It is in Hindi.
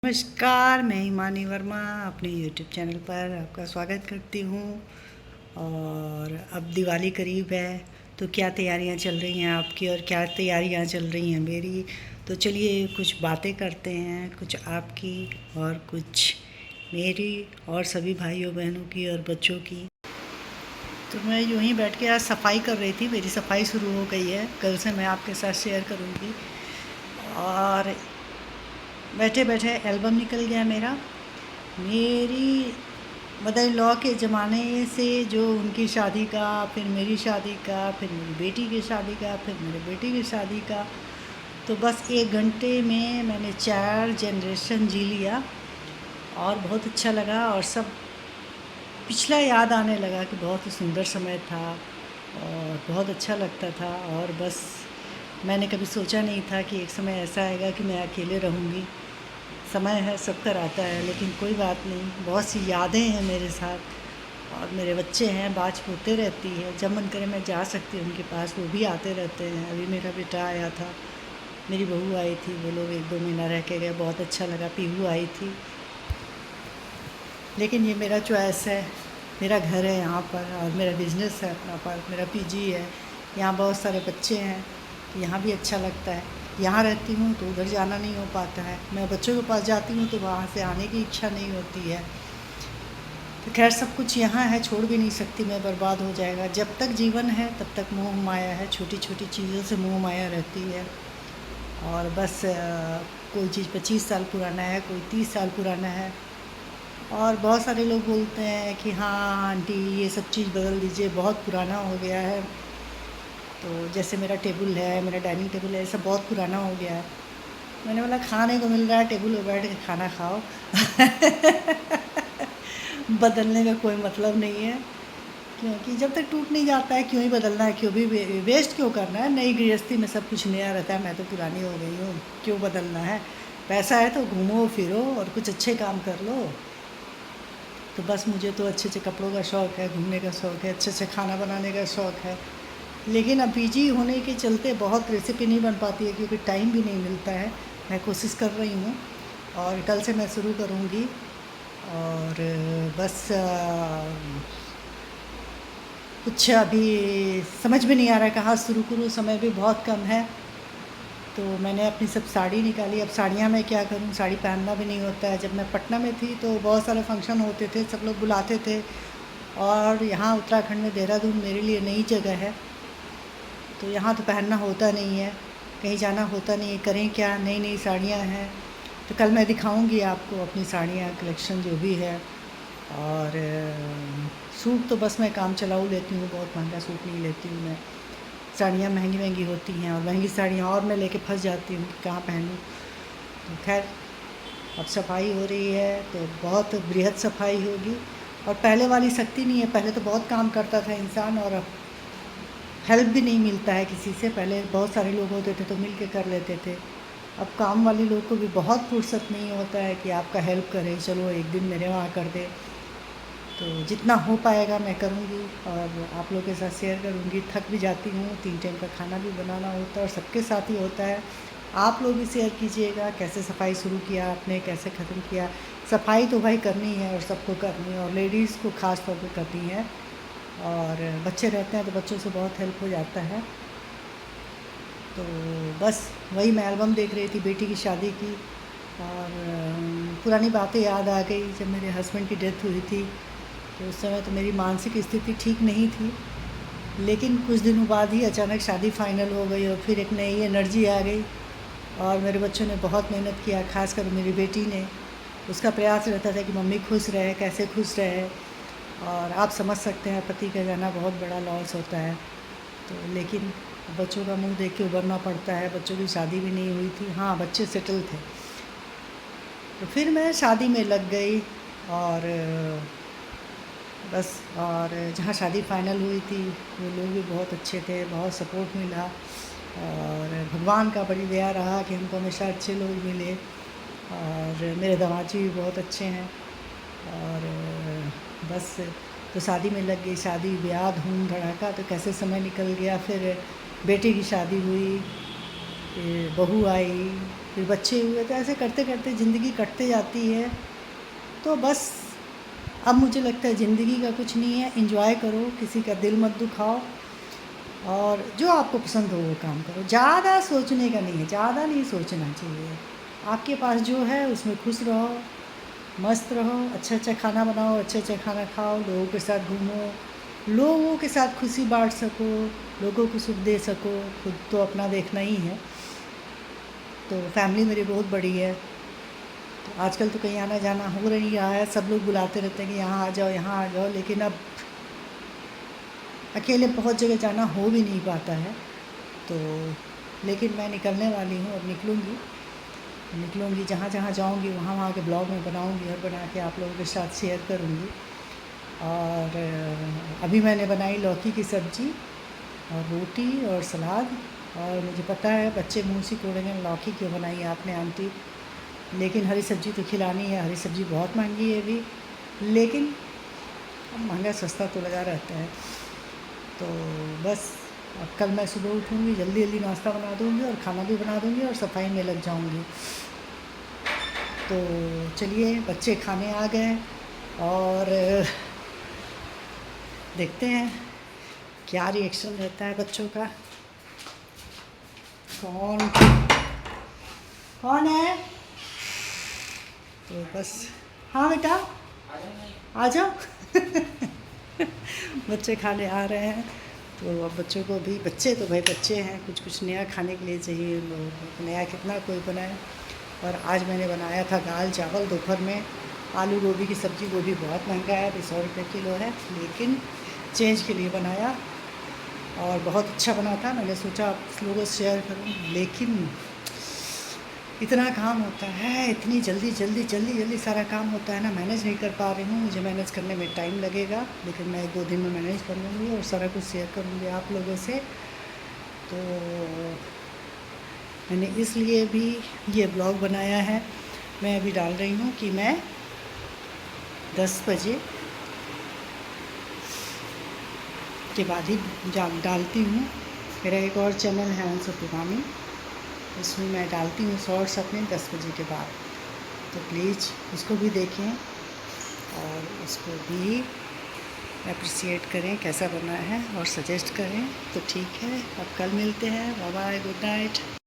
नमस्कार, मैं हिमानी वर्मा अपने यूट्यूब चैनल पर आपका स्वागत करती हूँ। और अब दिवाली करीब है, तो क्या तैयारियाँ चल रही हैं आपकी और क्या तैयारियाँ चल रही हैं मेरी। तो चलिए कुछ बातें करते हैं, कुछ आपकी और कुछ मेरी और सभी भाइयों बहनों की और बच्चों की। तो मैं यूँ ही बैठ के आज सफाई कर रही थी, मेरी सफाई शुरू हो गई है, कल से मैं आपके साथ शेयर करूँगी। और बैठे बैठे एल्बम निकल गया मेरी मदर इन लॉ के ज़माने से, जो उनकी शादी का, फिर मेरी शादी का, फिर मेरी बेटी की शादी का, फिर मेरे बेटी की शादी का। तो बस 1 घंटे में मैंने 4 जनरेशन जी लिया और बहुत अच्छा लगा। और सब पिछला याद आने लगा कि बहुत ही सुंदर समय था और बहुत अच्छा लगता था। और बस मैंने कभी सोचा नहीं था कि एक समय ऐसा आएगा कि मैं अकेले रहूँगी। समय है, सब कर आता है, लेकिन कोई बात नहीं, बहुत सी यादें हैं मेरे साथ। और मेरे बच्चे हैं, बात होते रहती है, जब मन करे मैं जा सकती हूँ उनके पास, वो भी आते रहते हैं। अभी मेरा बेटा आया था, मेरी बहू आई थी, वो लोग 1-2 महीना रह के गए, बहुत अच्छा लगा। पीहू आई थी। लेकिन ये मेरा चॉइस है, मेरा घर है यहाँ पर और मेरा बिज़नेस है अपना पर, मेरा पीजी है, यहाँ बहुत सारे बच्चे हैं, तो यहाँ भी अच्छा लगता है। यहाँ रहती हूँ तो उधर जाना नहीं हो पाता है, मैं बच्चों के पास जाती हूँ तो वहाँ से आने की इच्छा नहीं होती है। तो खैर सब कुछ यहाँ है, छोड़ भी नहीं सकती मैं, बर्बाद हो जाएगा। जब तक जीवन है तब तक मोह माया है, छोटी छोटी चीज़ों से मोह माया रहती है। और बस कोई चीज़ 25 साल पुराना है, कोई 30 साल पुराना है। और बहुत सारे लोग बोलते हैं कि हाँ आंटी ये सब चीज़ बदल दीजिए, बहुत पुराना हो गया है। तो जैसे मेरा टेबल है, मेरा डाइनिंग टेबल है, सब बहुत पुराना हो गया है। मैंने बोला खाने को मिल रहा है, टेबल पर बैठ के खाना खाओ। बदलने का कोई मतलब नहीं है, क्योंकि जब तक टूट नहीं जाता है क्यों ही बदलना है, क्यों भी वेस्ट क्यों करना है। नई गृहस्थी में सब कुछ नया रहता है, मैं तो पुरानी हो गई हूँ, क्यों बदलना है। पैसा है तो घूमो फिरो और कुछ अच्छे काम कर लो। तो बस मुझे तो अच्छे अच्छे कपड़ों का शौक़ है, घूमने का शौक़ है, अच्छे अच्छे खाना बनाने का शौक़ है। लेकिन अब पीजी होने के चलते बहुत रेसिपी नहीं बन पाती है, क्योंकि टाइम भी नहीं मिलता है। मैं कोशिश कर रही हूँ और कल से मैं शुरू करूँगी। और बस कुछ अभी समझ में नहीं आ रहा है कहाँ शुरू करूँ, समय भी बहुत कम है। तो मैंने अपनी सब साड़ी निकाली, अब साड़ियाँ मैं क्या करूँ, साड़ी पहनना भी नहीं होता है। जब मैं पटना में थी तो बहुत सारे फंक्शन होते थे, सब लोग बुलाते थे। और यहाँ उत्तराखंड में देहरादून मेरे लिए नई जगह है, तो यहाँ तो पहनना होता नहीं है, कहीं जाना होता नहीं है, करें क्या, नई नई साड़ियाँ हैं। तो कल मैं दिखाऊंगी आपको अपनी साड़ियाँ, कलेक्शन जो भी है। और सूट तो बस मैं काम चलाऊ लेती हूँ, बहुत महंगा सूट नहीं लेती हूँ मैं। साड़ियाँ महंगी महंगी होती हैं और महंगी साड़ियाँ और मैं लेके फंस जाती हूँ कि कहाँ पहनूँ। तो खैर अब सफाई हो रही है तो बहुत बृहद सफाई होगी, और पहले वाली शक्ति नहीं है। पहले तो बहुत काम करता था इंसान, और अब हेल्प भी नहीं मिलता है किसी से। पहले बहुत सारे लोग होते थे तो मिल के कर लेते थे, अब काम वाले लोग को भी बहुत फुर्सत नहीं होता है कि आपका हेल्प करें, चलो एक दिन मेरे वहाँ कर दे। तो जितना हो पाएगा मैं करूँगी और आप लोगों के साथ शेयर करूँगी। थक भी जाती हूँ, 3 टाइम का खाना भी बनाना होता है और सबके साथ ही होता है। आप लोग भी शेयर कीजिएगा कैसे सफाई शुरू किया आपने, कैसे ख़त्म किया। सफाई तो भाई करनी है और सबको करनी है, और लेडीज़ को ख़ास तौर पे करनी है। और बच्चे रहते हैं तो बच्चों से बहुत हेल्प हो जाता है। तो बस वही मैं एल्बम देख रही थी बेटी की शादी की, और पुरानी बातें याद आ गई। जब मेरे हस्बैंड की डेथ हुई थी तो उस समय तो मेरी मानसिक स्थिति ठीक नहीं थी, लेकिन कुछ दिनों बाद ही अचानक शादी फाइनल हो गई और फिर एक नई एनर्जी आ गई। और मेरे बच्चों ने बहुत मेहनत किया, खासकर मेरी बेटी ने। उसका प्रयास रहता था कि मम्मी खुश रहे, कैसे खुश रहे। और आप समझ सकते हैं पति का जाना बहुत बड़ा लॉस होता है। तो लेकिन बच्चों का मुंह देख के उभरना पड़ता है। बच्चों की शादी भी नहीं हुई थी, हाँ बच्चे सेटल थे। तो फिर मैं शादी में लग गई और बस। और जहाँ शादी फाइनल हुई थी वो लोग भी बहुत अच्छे थे, बहुत सपोर्ट मिला। और भगवान का बड़ी दया रहा कि हमको हमेशा अच्छे लोग मिले। और मेरे दामाद जी भी बहुत अच्छे हैं। और बस तो शादी में लग गई, शादी ब्याह धूम धड़ाका, तो कैसे समय निकल गया। फिर बेटी की शादी हुई, फिर बहू आई, फिर बच्चे हुए, तो ऐसे करते करते ज़िंदगी कटते जाती है। तो बस अब मुझे लगता है ज़िंदगी का कुछ नहीं है, एंजॉय करो, किसी का दिल मत दुखाओ और जो आपको पसंद हो वो काम करो। ज़्यादा सोचने का नहीं है, ज़्यादा नहीं सोचना चाहिए। आपके पास जो है उसमें खुश रहो, मस्त रहो, अच्छा अच्छा खाना बनाओ, अच्छा अच्छा खाना खाओ, लोगों के साथ घूमो, लोगों के साथ खुशी बांट सको, लोगों को सुख दे सको। खुद तो अपना देखना ही है। तो फैमिली मेरी बहुत बड़ी है। तो आजकल तो कहीं आना जाना हो नहीं रहा है, सब लोग बुलाते रहते हैं कि यहाँ आ जाओ, यहाँ आ जाओ, लेकिन अब अकेले बहुत जगह जाना हो भी नहीं पाता है। तो लेकिन मैं निकलने वाली हूँ, अब निकलूँगी, जहाँ जहाँ जाऊँगी वहाँ वहाँ के ब्लॉग में बनाऊँगी और बना के आप लोगों के साथ शेयर करूँगी। और अभी मैंने बनाई लौकी की सब्ज़ी और रोटी और सलाद। और मुझे पता है बच्चे मुँह से कोड़ेंगे, लौकी क्यों बनाई आपने आंटी, लेकिन हरी सब्ज़ी तो खिलानी है। हरी सब्ज़ी बहुत महंगी है अभी, लेकिन अब महंगा सस्ता तो लगा रहता है। तो बस अब कल मैं सुबह उठूँगी, जल्दी जल्दी नाश्ता बना दूँगी और खाना भी बना दूँगी और सफाई में लग जाऊँगी। तो चलिए, बच्चे खाने आ गए और देखते हैं क्या रिएक्शन रहता है बच्चों का। कौन कौन है? तो बस, हाँ बेटा आ जाओ। बच्चे खाने आ रहे हैं। तो अब बच्चों को भी, बच्चे तो भाई बच्चे हैं, कुछ कुछ नया खाने के लिए चाहिए उन लोगों को। नया कितना कोई बनाए। और आज मैंने बनाया था दाल चावल दोपहर में। आलू गोभी की सब्ज़ी, गोभी बहुत महंगा है, अभी 100 रुपये किलो है, लेकिन चेंज के लिए बनाया और बहुत अच्छा बना था। मैंने सोचा आप लोगों से शेयर करूं, लेकिन इतना काम होता है, इतनी जल्दी जल्दी जल्दी जल्दी सारा काम होता है ना, मैनेज नहीं कर पा रही हूँ। मुझे मैनेज करने में टाइम लगेगा, लेकिन मैं 1-2 दिन में मैनेज कर लूँगी और सारा कुछ शेयर करूँगी आप लोगों से। तो मैंने इसलिए भी ये ब्लॉग बनाया है। मैं अभी डाल रही हूँ कि मैं 10 बजे के बाद ही डालती हूँ। मेरा एक और चैनल है अंशु टिवानी, इसमें मैं डालती हूँ शॉर्ट्स अपने 10 बजे के बाद। तो प्लीज़ उसको भी देखें और उसको भी अप्रिशिएट करें कैसा बना है और सजेस्ट करें। तो ठीक है, अब कल मिलते हैं। Bye bye, good night.